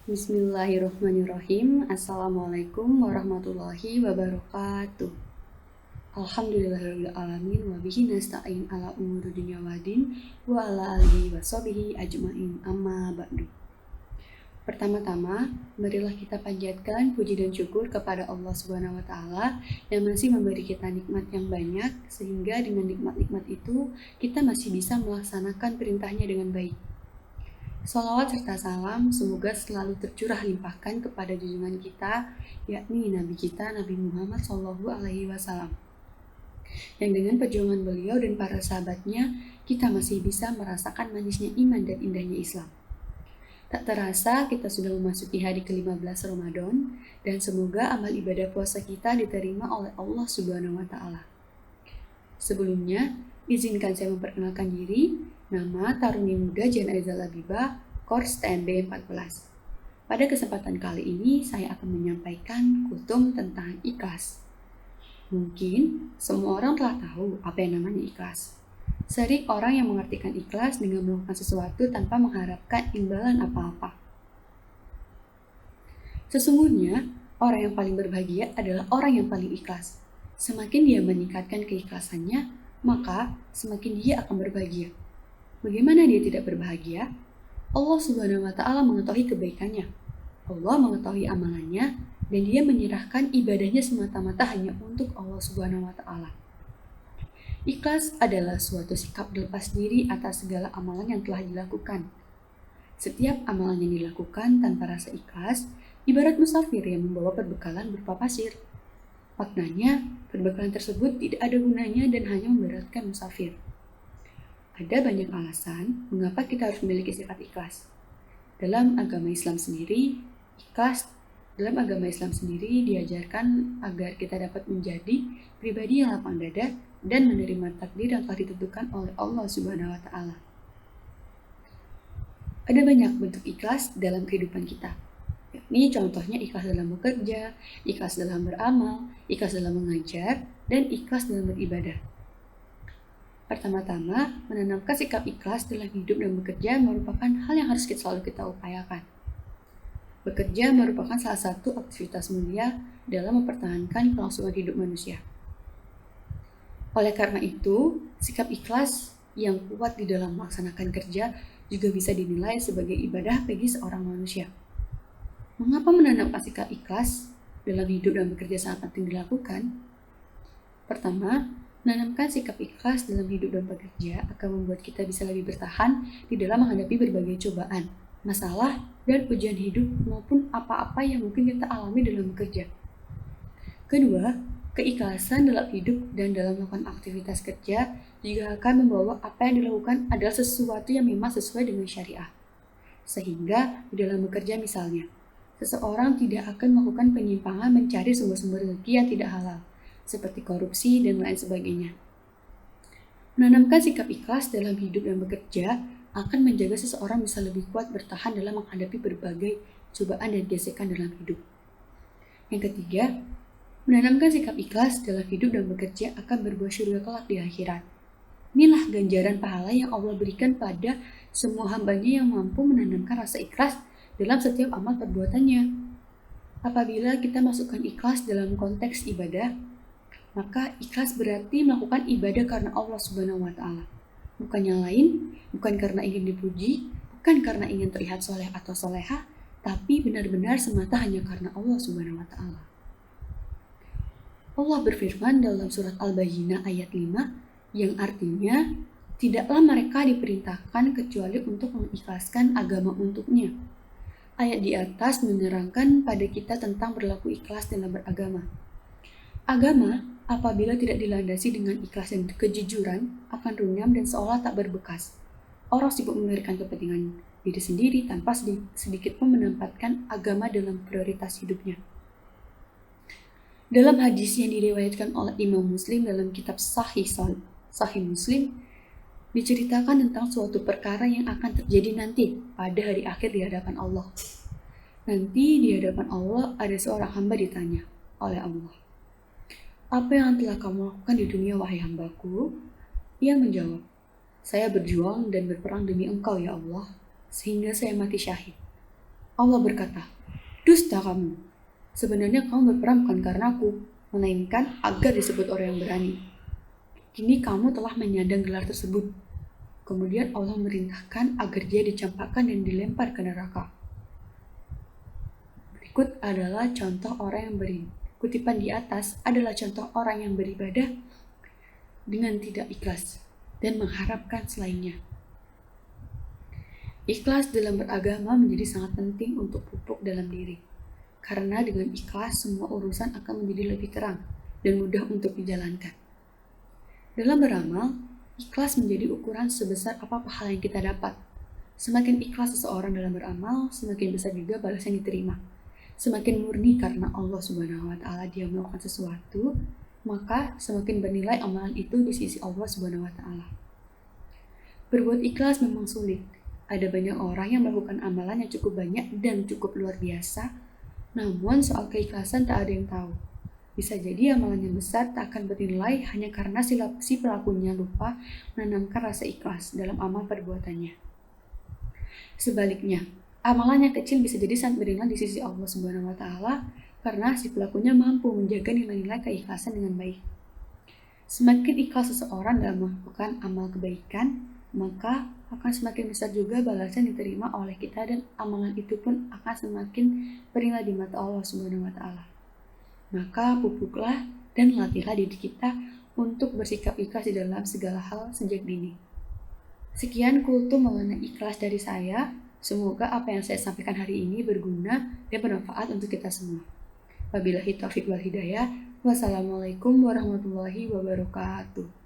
Bismillahirrahmanirrahim. Assalamualaikum warahmatullahi wabarakatuh. Alhamdulillahirabbil alamin wa bihi nasta'in ala umuri dunya waddin wa ala alihi washabihi ajmain amma ba'du. Pertama-tama, marilah kita panjatkan puji dan syukur kepada Allah Subhanahu wa taala yang masih memberi kita nikmat yang banyak sehingga dengan nikmat-nikmat itu kita masih bisa melaksanakan perintahnya dengan baik. Salawat serta salam semoga selalu tercurah limpahkan kepada junjungan kita, yakni Nabi kita Nabi Muhammad SAW. Yang dengan perjuangan beliau dan para sahabatnya, kita masih bisa merasakan manisnya iman dan indahnya Islam. Tak terasa kita sudah memasuki hari ke-15 Ramadan, dan semoga amal ibadah puasa kita diterima oleh Allah Subhanahu wa taala. Sebelumnya, izinkan saya memperkenalkan diri. Nama Taruni Muda Jan Aizal Labibah, Kors TNB 14. Pada kesempatan kali ini, saya akan menyampaikan kutum tentang ikhlas. Mungkin semua orang telah tahu apa yang namanya ikhlas. Sering orang yang mengartikan ikhlas dengan melakukan sesuatu tanpa mengharapkan imbalan apa-apa. Sesungguhnya, orang yang paling berbahagia adalah orang yang paling ikhlas. Semakin dia meningkatkan keikhlasannya, maka semakin dia akan berbahagia. Bagaimana dia tidak berbahagia? Allah Subhanahu wa taala mengetahui kebaikannya. Allah mengetahui amalannya dan dia menyerahkan ibadahnya semata-mata hanya untuk Allah Subhanahu wa taala. Ikhlas adalah suatu sikap lepas diri atas segala amalan yang telah dilakukan. Setiap amalan yang dilakukan tanpa rasa ikhlas ibarat musafir yang membawa perbekalan berupa pasir. Maknanya, perbekalan tersebut tidak ada gunanya dan hanya memberatkan musafir. Ada banyak alasan mengapa kita harus memiliki sifat ikhlas. Dalam agama Islam sendiri diajarkan agar kita dapat menjadi pribadi yang lapang dada dan menerima takdir yang telah ditentukan oleh Allah Subhanahu wa taala. Ada banyak bentuk ikhlas dalam kehidupan kita. Ini contohnya ikhlas dalam bekerja, ikhlas dalam beramal, ikhlas dalam mengajar, dan ikhlas dalam beribadah. Pertama-tama, menanamkan sikap ikhlas dalam hidup dan bekerja merupakan hal yang harus selalu kita upayakan. Bekerja merupakan salah satu aktivitas mulia dalam mempertahankan kelangsungan hidup manusia. Oleh karena itu, sikap ikhlas yang kuat di dalam melaksanakan kerja juga bisa dinilai sebagai ibadah bagi seorang manusia. Mengapa menanamkan sikap ikhlas dalam hidup dan bekerja sangat penting dilakukan? Pertama, menanamkan sikap ikhlas dalam hidup dan bekerja akan membuat kita bisa lebih bertahan di dalam menghadapi berbagai cobaan, masalah, dan ujian hidup maupun apa-apa yang mungkin kita alami dalam bekerja. Kedua, keikhlasan dalam hidup dan dalam melakukan aktivitas kerja juga akan membawa apa yang dilakukan adalah sesuatu yang memang sesuai dengan syariah. Sehingga di dalam bekerja misalnya, seseorang tidak akan melakukan penyimpangan mencari sumber-sumber rezeki yang tidak halal, seperti korupsi dan lain sebagainya. Menanamkan sikap ikhlas dalam hidup dan bekerja akan menjaga seseorang bisa lebih kuat bertahan dalam menghadapi berbagai cobaan dan gesekan dalam hidup. Yang ketiga, menanamkan sikap ikhlas dalam hidup dan bekerja akan berbuah surga kelak di akhirat. Inilah ganjaran pahala yang Allah berikan pada semua hambanya yang mampu menanamkan rasa ikhlas dalam setiap amal perbuatannya. Apabila kita masukkan ikhlas dalam konteks ibadah, maka ikhlas berarti melakukan ibadah karena Allah Subhanahu wa taala. Bukan yang lain, bukan karena ingin dipuji, bukan karena ingin terlihat soleh atau soleha, tapi benar-benar semata hanya karena Allah Subhanahu wa taala. Allah berfirman dalam surat Al-Bayyinah ayat 5 yang artinya, tidaklah mereka diperintahkan kecuali untuk mengikhlaskan agama untuknya. Ayat di atas menerangkan pada kita tentang berlaku ikhlas dalam beragama. Agama, apabila tidak dilandasi dengan ikhlas dan kejujuran, akan runyam dan seolah tak berbekas. Orang sibuk memikirkan kepentingan diri sendiri tanpa sedikit pun menempatkan agama dalam prioritas hidupnya. Dalam hadis yang diriwayatkan oleh Imam Muslim dalam kitab Sahih Muslim, diceritakan tentang suatu perkara yang akan terjadi nanti pada hari akhir di hadapan Allah. Nanti di hadapan Allah ada seorang hamba ditanya oleh Allah, "Apa yang telah kamu lakukan di dunia, wahai hambaku?" Ia menjawab, "Saya berjuang dan berperang demi Engkau, ya Allah, sehingga saya mati syahid." Allah berkata, "Dusta kamu. Sebenarnya kamu berperang bukan karena aku, melainkan agar disebut orang yang berani. Kini kamu telah menyandang gelar tersebut." Kemudian Allah merintahkan agar dia dicampakkan dan dilempar ke neraka. Berikut adalah contoh orang yang kutipan di atas adalah contoh orang yang beribadah dengan tidak ikhlas dan mengharapkan selainnya. Ikhlas dalam beragama menjadi sangat penting untuk pupuk dalam diri. Karena dengan ikhlas semua urusan akan menjadi lebih terang dan mudah untuk dijalankan. Dalam beramal, ikhlas menjadi ukuran sebesar apa pahala yang kita dapat. Semakin ikhlas seseorang dalam beramal, semakin besar juga balas yang diterima. Semakin murni karena Allah Subhanahu wa Ta'ala dia melakukan sesuatu, maka semakin bernilai amalan itu di sisi Allah Subhanahu wa Ta'ala. Berbuat ikhlas memang sulit. Ada banyak orang yang melakukan amalan yang cukup banyak dan cukup luar biasa, namun soal keikhlasan tak ada yang tahu. Bisa jadi amalan yang besar tak akan bernilai hanya karena si pelakunya lupa menanamkan rasa ikhlas dalam amal perbuatannya. Sebaliknya, amalan yang kecil bisa jadi sangat bernilai di sisi Allah Subhanahu wa Ta'ala karena si pelakunya mampu menjaga nilai-nilai keikhlasan dengan baik. Semakin ikhlas seseorang dalam melakukan amal kebaikan, maka akan semakin besar juga balasan diterima oleh kita dan amalan itu pun akan semakin bernilai di mata Allah Subhanahu wa Ta'ala. Maka pupuklah dan latihlah diri kita untuk bersikap ikhlas di dalam segala hal sejak dini. Sekian kultum mengenai ikhlas dari saya. Semoga apa yang saya sampaikan hari ini berguna dan bermanfaat untuk kita semua. Wabillahi taufiq wal hidayah. Wassalamualaikum warahmatullahi wabarakatuh.